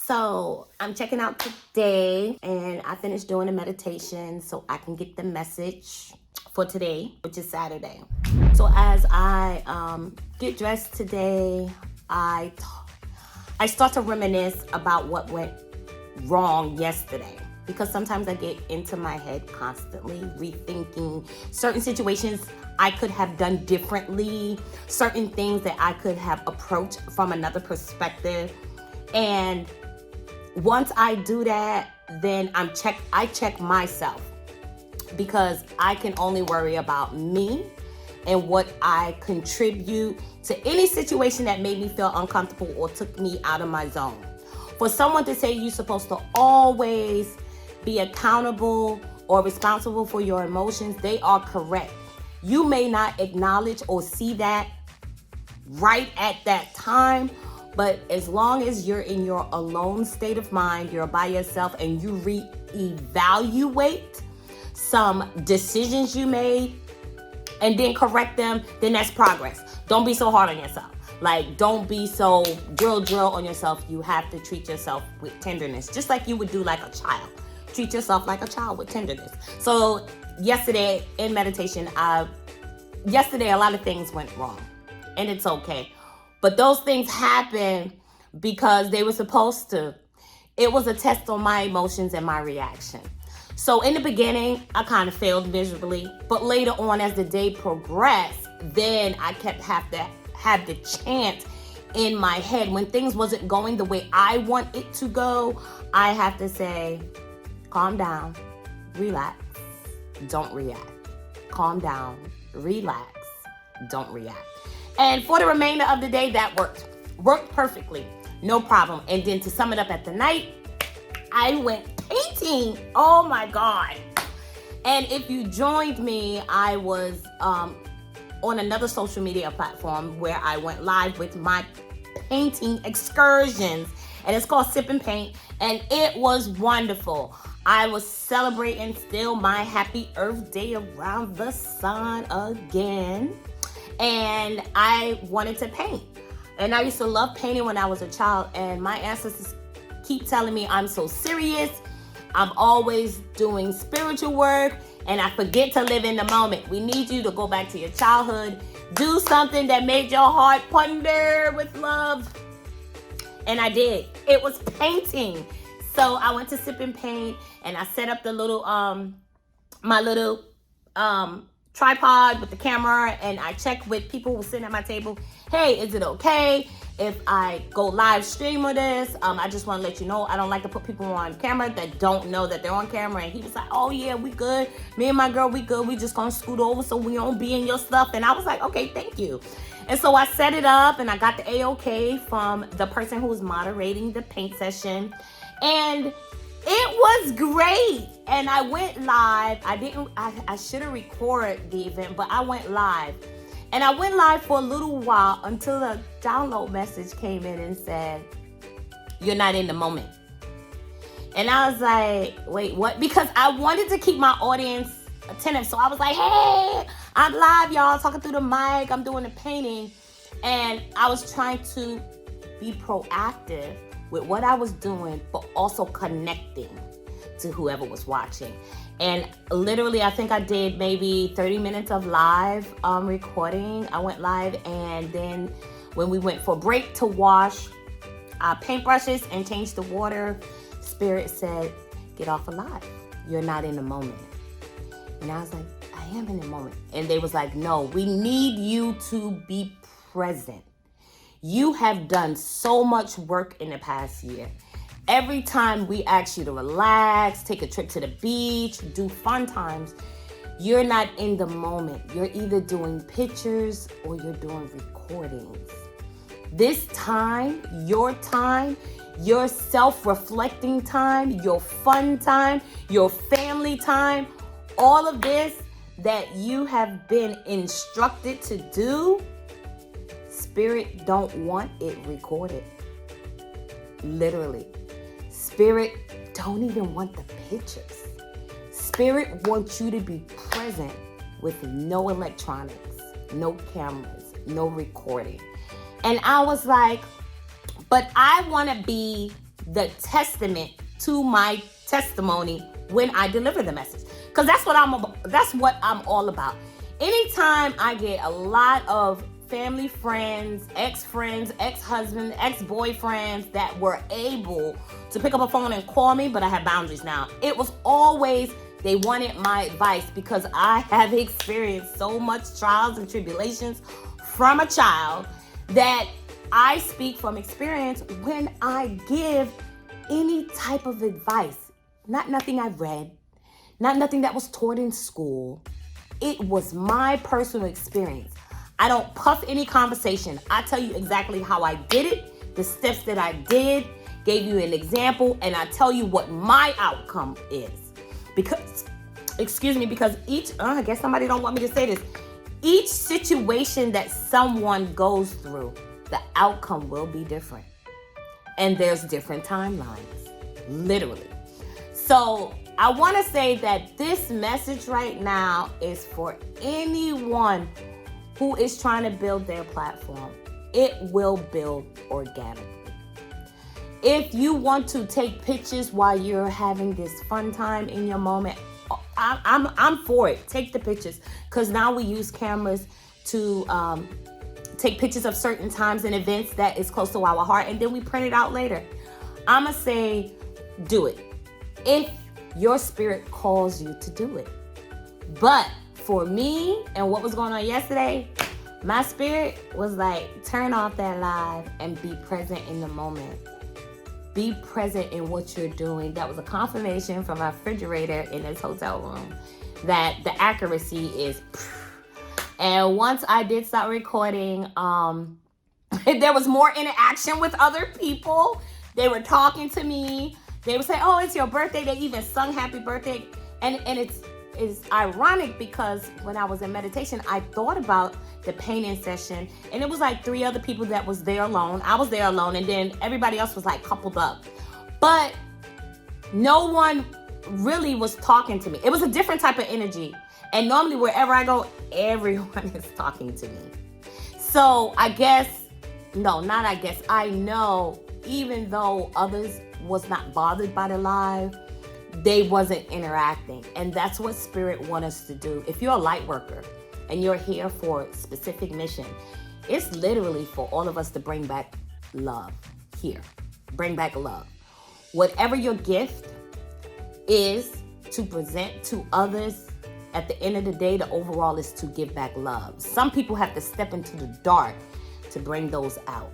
So I'm checking out today, and I finished doing a meditation so I can get the message for today, which is Saturday. So as I get dressed today, I start to reminisce about what went wrong yesterday, because sometimes I get into my head constantly rethinking certain situations I could have done differently, certain things that I could have approached from another perspective. And once I do that, then I check myself, because I can only worry about me and what I contribute to any situation that made me feel uncomfortable or took me out of my zone. For someone to say you're supposed to always be accountable or responsible for your emotions, they are correct. You may not acknowledge or see that right at that time, but as long as you're in your alone state of mind, you're by yourself, and you reevaluate some decisions you made and then correct them, then that's progress. Don't be so hard on yourself. Like, don't be so drill on yourself. You have to treat yourself with tenderness, just like you would do like a child. Treat yourself like a child with tenderness. So yesterday in meditation, yesterday a lot of things went wrong, and it's okay. But those things happen because they were supposed to. It was a test on my emotions and my reaction. So in the beginning, I kind of failed miserably. But later on, as the day progressed, then I have to have the chant in my head. When things wasn't going the way I want it to go, I have to say, calm down, relax, don't react. Calm down, relax, don't react. And for the remainder of the day, that worked perfectly, no problem. And then to sum it up at the night, I went painting. Oh my God. And if you joined me, I was on another social media platform where I went live with my painting excursions, and it's called Sip and Paint, and it was wonderful. I was celebrating still my happy Earth Day around the sun again. And I wanted to paint. And I used to love painting when I was a child. And my ancestors keep telling me I'm so serious. I'm always doing spiritual work. And I forget to live in the moment. We need you to go back to your childhood. Do something that made your heart ponder with love. And I did. It was painting. So I went to Sip and Paint. And I set up the little, my little, tripod with the camera, and I checked with people who were sitting at my table. Hey, is it okay if I go live stream with this? I just want to let you know, I don't like to put people on camera that don't know that they're on camera. And he was like, oh yeah, we good. Me and my girl, we good. We just gonna scoot over so we don't be in your stuff. And I was like, okay, thank you. And so I set it up, and I got the A-OK from the person who was moderating the paint session. And it was great. And I went live. I should have recorded the event, but I went live. And I went live for a little while until a download message came in and said, you're not in the moment. And I was like, wait, what? Because I wanted to keep my audience attentive. So I was like, hey, I'm live, y'all, talking through the mic. I'm doing the painting. And I was trying to be proactive with what I was doing, but also connecting to whoever was watching. And literally, I think I did maybe 30 minutes of live recording. I went live, and then when we went for break to wash our paintbrushes and change the water, Spirit said, get off alive. You're not in the moment. And I was like, I am in the moment. And they was like, no, we need you to be present. You have done so much work in the past year. Every time we ask you to relax, take a trip to the beach, do fun times, you're not in the moment. You're either doing pictures or you're doing recordings. This time, your self-reflecting time, your fun time, your family time, all of this that you have been instructed to do, Spirit don't want it recorded. Literally. Spirit don't even want the pictures. Spirit wants you to be present with no electronics, no cameras, no recording. And I was like, but I want to be the testament to my testimony when I deliver the message. Because that's what I'm all about. Anytime I get a lot of family friends, ex-friends, ex-husbands, ex-boyfriends that were able to pick up a phone and call me, but I have boundaries now. It was always they wanted my advice because I have experienced so much trials and tribulations from a child that I speak from experience when I give any type of advice. Not nothing I've read, not nothing that was taught in school. It was my personal experience. I don't puff any conversation. I tell you exactly how I did it, the steps that I did, gave you an example, and I tell you what my outcome is. Because I guess somebody don't want me to say this. Each situation that someone goes through, the outcome will be different. And there's different timelines, literally. So I want to say that this message right now is for anyone who is trying to build their platform. It will build organically. If you want to take pictures while you're having this fun time in your moment, I'm for it. Take the pictures, because now we use cameras to take pictures of certain times and events that is close to our heart, and then we print it out later. I'ma say, do it if your spirit calls you to do it. But for me and what was going on yesterday, my spirit was like, turn off that live and be present in the moment. Be present in what you're doing. That was a confirmation from my refrigerator in this hotel room that the accuracy is. And once I did start recording, there was more interaction with other people. They were talking to me. They would say, oh, it's your birthday. They even sung happy birthday. And it's ironic because when I was in meditation, I thought about the painting session, and it was like 3 other people that was there alone. I was there alone, and then everybody else was like coupled up. But no one really was talking to me. It was a different type of energy. And normally wherever I go, everyone is talking to me. So I know even though others was not bothered by the live, they wasn't interacting. And that's what spirit want us to do. If you're a light worker and you're here for a specific mission, it's literally for all of us to bring back love here. Bring back love. Whatever your gift is to present to others, at the end of the day, the overall is to give back love. Some people have to step into the dark to bring those out.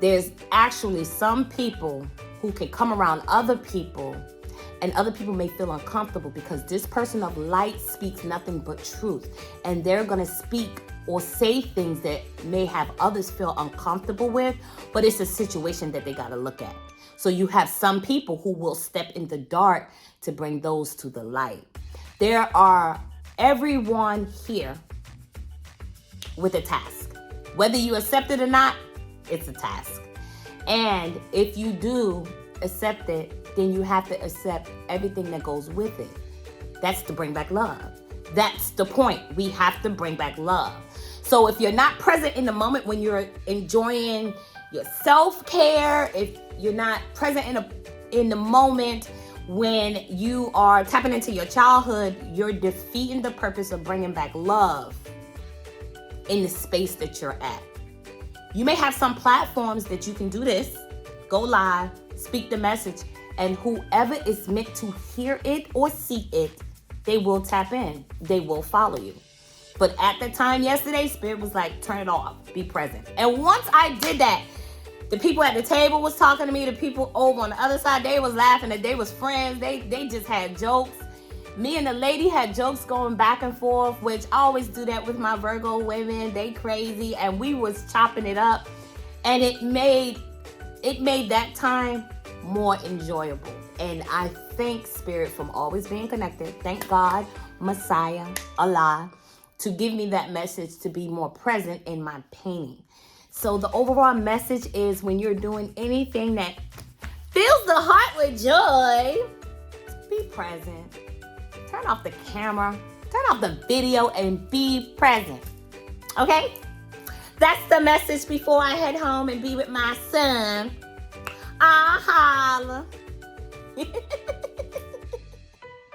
There's actually some people who can come around other people, and other people may feel uncomfortable because this person of light speaks nothing but truth. And they're going to speak or say things that may have others feel uncomfortable with, but it's a situation that they got to look at. So you have some people who will step in the dark to bring those to the light. There are everyone here with a task. Whether you accept it or not, it's a task. And if you do accept it, then you have to accept everything that goes with it. That's to bring back love. That's the point. We have to bring back love. So if you're not present in the moment when you're enjoying your self-care, if you're not present in the moment when you are tapping into your childhood, you're defeating the purpose of bringing back love in the space that you're at. You may have some platforms that you can do this, go live, speak the message, and whoever is meant to hear it or see it, they will tap in. They will follow you. But at the time yesterday, Spirit was like, turn it off, be present. And once I did that, the people at the table was talking to me. The people over on the other side, they was laughing, that they was friends. They just had jokes. Me and the lady had jokes going back and forth, which I always do that with my Virgo women. They crazy, and we was chopping it up. And it made that time more enjoyable. And I thank Spirit from always being connected. Thank God, Messiah, Allah, to give me that message to be more present in my painting. So the overall message is, when you're doing anything that fills the heart with joy, be present. Turn off the camera, turn off the video, and be present. Okay? That's the message before I head home and be with my son. Aha,